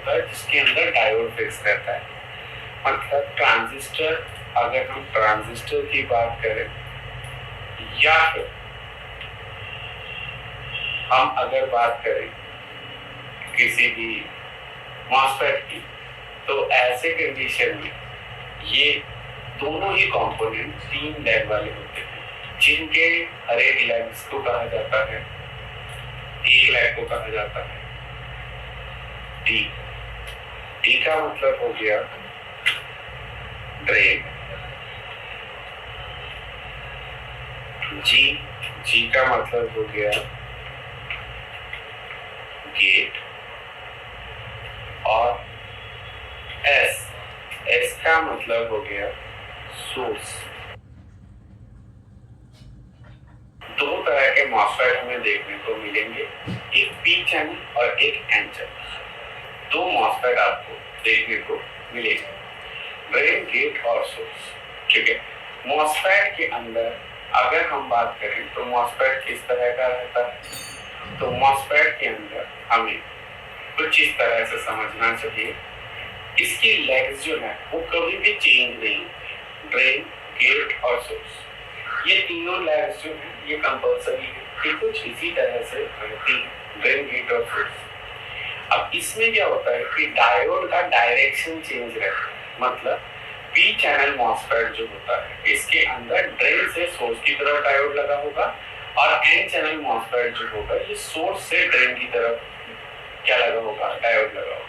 होता है जिसके अंदर डायोड फिक्स रहता है। मतलब ट्रांजिस्टर, अगर हम ट्रांजिस्टर की बात करें या फिर हम अगर बात करें किसी भी मॉसफेट की, तो ऐसे कंडीशन में ये दोनों ही कंपोनेंट 3 लेग वाले होते हैं, जिनके हर एक लेग्स को कहा जाता है, एक लेग को कहा जाता है डी। डी का मतलब हो गया ड्रेन, जी का मतलब हो गया गेट, और एस का मतलब हो गया सोर्स। दो तरह के मॉसफेट हमें देखने को मिलेंगे, एक पी चैनल और एक एन चैनल। दो मॉसफेट आपको देखने को मिलेंगे, ड्रेन, गेट और सोर्स। ठीक है। मॉसफेट के अंदर अगर हम बात करें तो मॉसफेट किस तरह का रहता है, तो मॉसफेट के अंदर हमें कुछ इस तरह से समझना चाहिए, इसकी लेग्स जो है वो कभी भी चेंज नहीं, ड्रेन, गेट और सोर्स, ये तीनों लेग्स जो है ये कंपल्सरी है कि कुछ इसी तरह से रहती है, ड्रेन, गेट और सोर्स। अब इसमें क्या होता है कि डायोड का डायरेक्शन चेंज रहता है। मतलब पी चैनल मॉसफेट जो होता है इसके अंदर ड्रेन से सोर्स की तरफ डायोड लगा होगा, और एन चैनल मॉसफेट जो होगा ये सोर्स से ड्रेन की तरफ क्या लगा होगा, डायोड लगा होगा।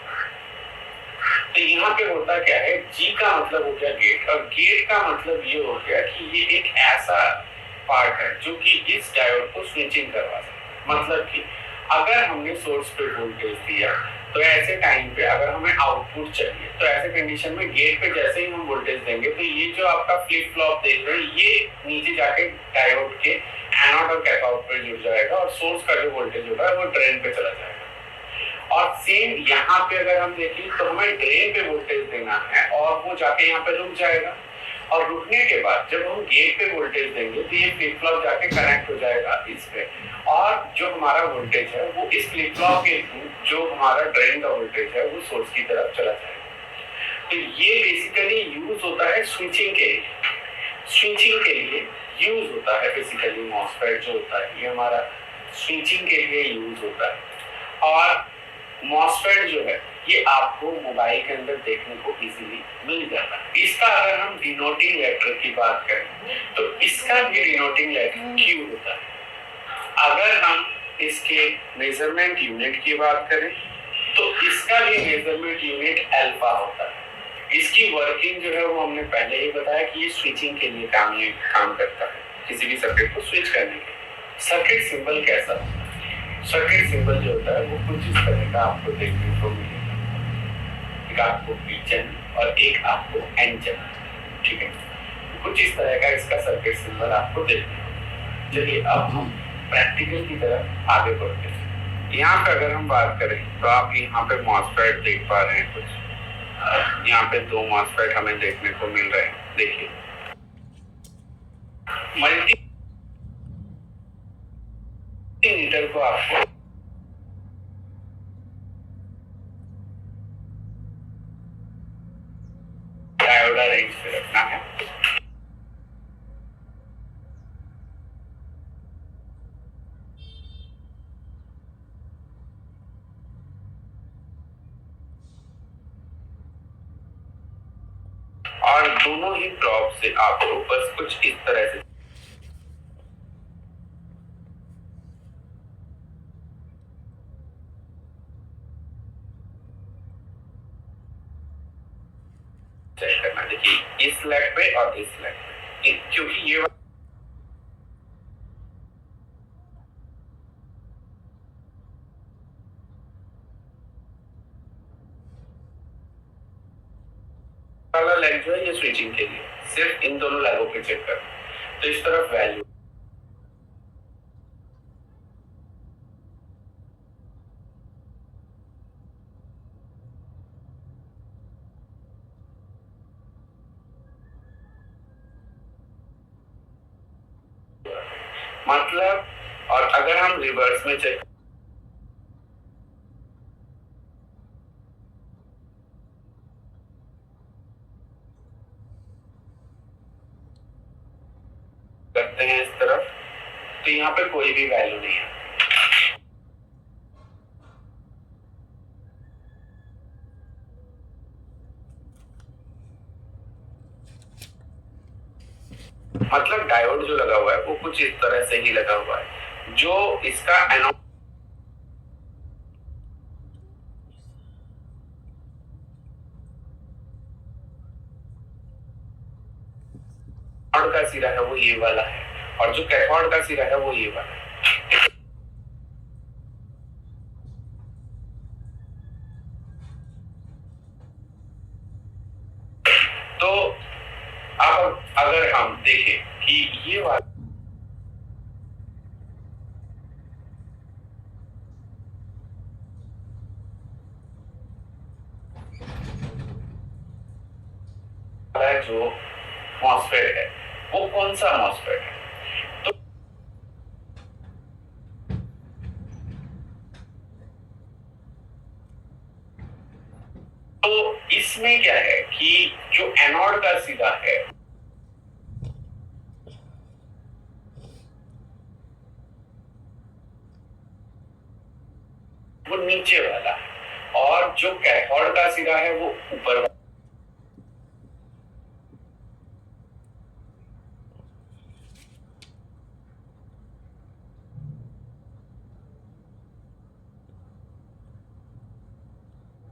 तो यहाँ पे होता क्या है, जी का मतलब हो गया गेट, और गेट का मतलब ये हो गया कि ये एक ऐसा पार्ट है जो कि इस डायोड को स्विचिंग करवा सकता है। मतलब कि अगर हमने सोर्स पे वोल्टेज दिया तो ऐसे टाइम पे अगर हमें आउटपुट चाहिए, तो ऐसे कंडीशन में गेट पे जैसे ही हम वोल्टेज देंगे तो ये जो आपका फ्लिप फ्लॉप देख रहे हैं ये नीचे जाके डायोड के एनोड और कैथोड पे जुड़ जाएगा, और सोर्स का जो वोल्टेज होगा वो ड्रेन पे चला जाएगा। और सेम यहाँ पे अगर हम देखें तो हमें ड्रेन पे वोल्टेज देना है और वो जाके यहाँ पे रुक जाएगा, और रुकने के बाद जब हम गेट पे वोल्टेज देंगे तो ये फ्लिप फ्लॉप जाके कनेक्ट हो जाएगा इस पे, और जो हमारा वोल्टेज है वो इस फ्लिप फ्लॉप के थ्रू जो हमारा ड्रेन का वोल्टेज है वो सोर्स की तरफ चला जाएगा। तो ये बेसिकली यूज होता है स्विचिंग के लिए, स्विचिंग के लिए यूज होता है बेसिकली मॉसफेट जो होता है ये हमारा स्विचिंग के लिए यूज होता है। और मॉसफेट जो है ये आपको मोबाइल के अंदर देखने को इजीली मिल जाता है। इसका अगर हम डिनोटिंग लेटर की बात करें तो इसका भी डिनोटिंग लेटर क्यू होता है। अगर हम इसके मेजरमेंट यूनिट की बात करें तो इसका भी मेजरमेंट यूनिट अल्फा होता है। इसकी वर्किंग जो है वो हमने पहले ही बताया कि ये स्विचिंग के लिए काम करता है, किसी भी सर्किट को स्विच करने के लिए। सर्किट सिंबल कैसा होता है, सर्किट सिंबल जो होता है वो कुछ इस तरह का आपको देखने को मिलेगा, एक आपको पी चैनल और एक आपको एन चैनल। ठीक है, कुछ इस तरह का इसका सर्किट सिंबल आपको देखने को। चलिए अब हम प्रैक्टिकल की तरफ आगे बढ़ते हैं। यहाँ पे अगर हम बात करें तो आप यहाँ पे मॉसफेट देख पा रहे हैं, कुछ यहाँ पे दो मॉसफेट हमें देखने को मिल रहे हैं। देखिए मल्टीमीटर को आपको डायोड रेंज पे रखना है। और दोनों ही ड्रॉप से आपको बस कुछ इस तरह से चेक करना। देखिए इस लेग पे और इस लेग पे, क्योंकि ये वाला लेग जो है ये स्विचिंग के लिए, सिर्फ इन दोनों लेगों पे चेक करना। तो इस तरफ वैल्यू मतलब, और अगर हम रिवर्स में चेक करते हैं इस तरफ, तो यहाँ पे कोई भी वैल्यू नहीं है। मतलब डायोड जो लगा हुआ है वो कुछ इस तरह से ही लगा हुआ है। जो इसका एनोड का सिरा है वो ये वाला है, और जो कैथोड का सिरा है वो ये वाला है। तो अब अगर हम देखें कि ये वाला जो मॉसफेट है वो कौन सा मॉसफेट है? तो इसमें क्या है कि जो एनोड का सिरा है वो नीचे वाला है, और जो कैथोड का सिरा है वो ऊपर वाला।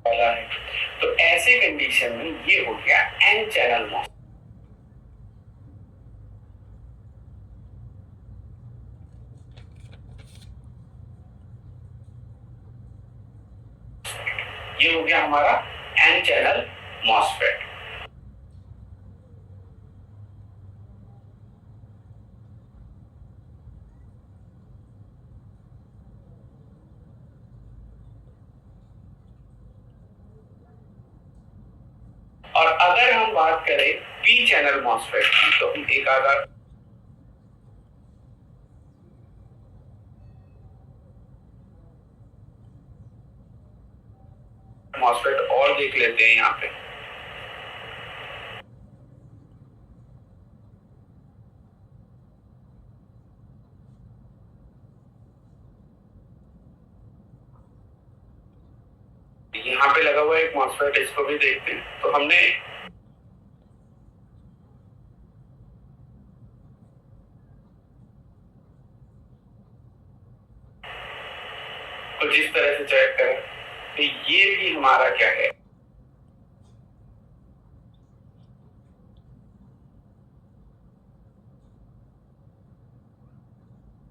है तो ऐसे कंडीशन में ये हो गया एन चैनल मॉसफेट। ये हो गया हमारा एन चैनल मॉसफेट। और अगर हम बात करें पी चैनल मॉसफेट की, तो हम एक आधा मॉसफेट और देख लेते हैं यहाँ पे। यहाँ पे लगा हुआ एक मॉसफेट, इसको भी देखते हैं। तो हमने कुछ इस तरह से चेक करें तो ये भी हमारा क्या है,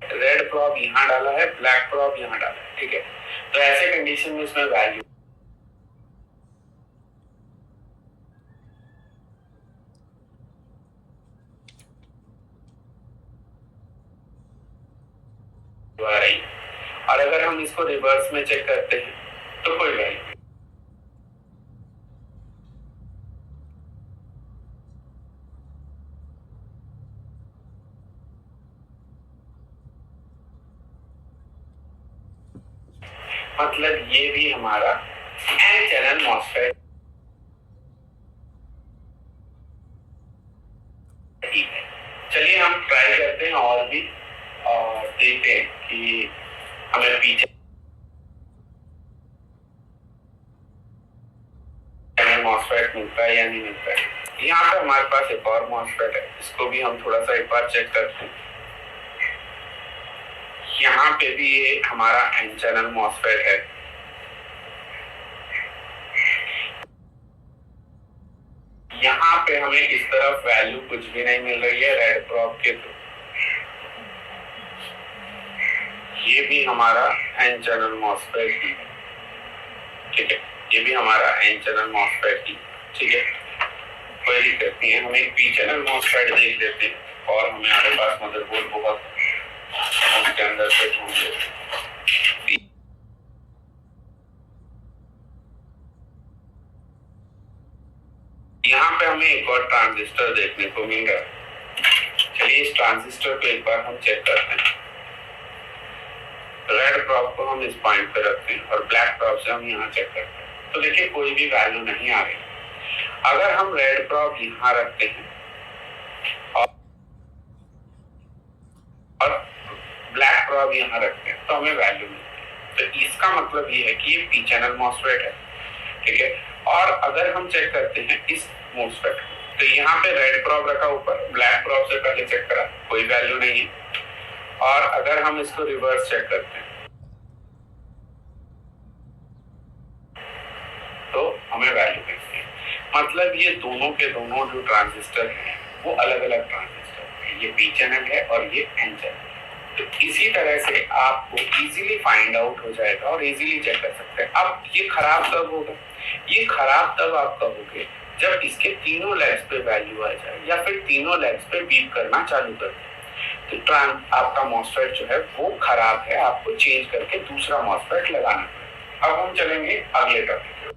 रेड प्रॉब यहाँ डाला है, ब्लैक प्रॉब यहाँ डाला है, ठीक है। तो ऐसे कंडीशन में इसमें वैल्यू आ रही है। और अगर हम इसको रिवर्स में चेक करते हैं तो कोई वैल्यू, मतलब ये भी हमारा एन चैनल मॉसफेट ठीक है। चलिए हम ट्राई करते हैं और भी, और देखते हैं कि हमें पीछे मॉसफेट मिलता है या नहीं मिलता है। यहाँ पे हमारे पास एक और मॉसफेट है, इसको भी हम थोड़ा सा एक बार चेक करते हैं। यहाँ पे भी ये हमारा एन चैनल मॉसफेट है। यहाँ पे हमें इस तरफ वैल्यू कुछ भी नहीं मिल रही है रेड प्रॉब के थ्रू। ये भी हमारा एन चैनल मॉसफेट ही, ठीक है। ये भी हमारा एन चैनल मॉसफेट ही, ठीक है, कोई दिक्कत नहीं है। हम एक पी चैनल मॉसफेट देख लेते हैं, और हमें हमारे पास मदरबोर्ड बहुत उसके अंदर से ढूंढ लेते। यहाँ पे हमें एक और ट्रांजिस्टर देखने को मिल रहा है। चलिए इस ट्रांजिस्टर को एक बार हम चेक करते हैं। रेड प्रॉब को हम इस पॉइंट पे रखते हैं और ब्लैक प्रॉब से हम यहाँ चेक करते हैं। तो देखिए कोई भी वैल्यू नहीं आ रही। अगर हम रेड प्रॉब यहाँ रखते हैं और प्रॉब यहाँ रखते हैं तो हमें वैल्यू मिलती है। तो इसका मतलब ये है कि ये पी चैनल मॉसफेट है, ठीक है। और अगर हम चेक करते हैं इस मॉसफेट तो यहाँ पे रेड प्रॉब रखा ऊपर, ब्लैक प्रॉब से पहले चेक करा, कोई वैल्यू नहीं है। और अगर हम इसको रिवर्स चेक करते हैं तो हमें वैल्यू मिलती है। मतलब ये दोनों के दोनों जो ट्रांजिस्टर हैं वो अलग अलग ट्रांजिस्टर हैं, ये पी चैनल है और ये एन चैनल। तो इसी तरह से आपको इजीली फाइंड आउट हो जाएगा और इजीली चेक कर सकते हैं। अब ये खराब तब होगा, ये खराब तब आप कहोगे जब इसके तीनों लेग्स पे वैल्यू आ जाए या फिर तीनों लेग्स पे बीप करना चालू कर दे, तो आपका मॉसफेट जो है वो खराब है, आपको चेंज करके दूसरा मॉसफेट लगाना पड़ेगा। अब हम चलेंगे अगले टॉपिक पे।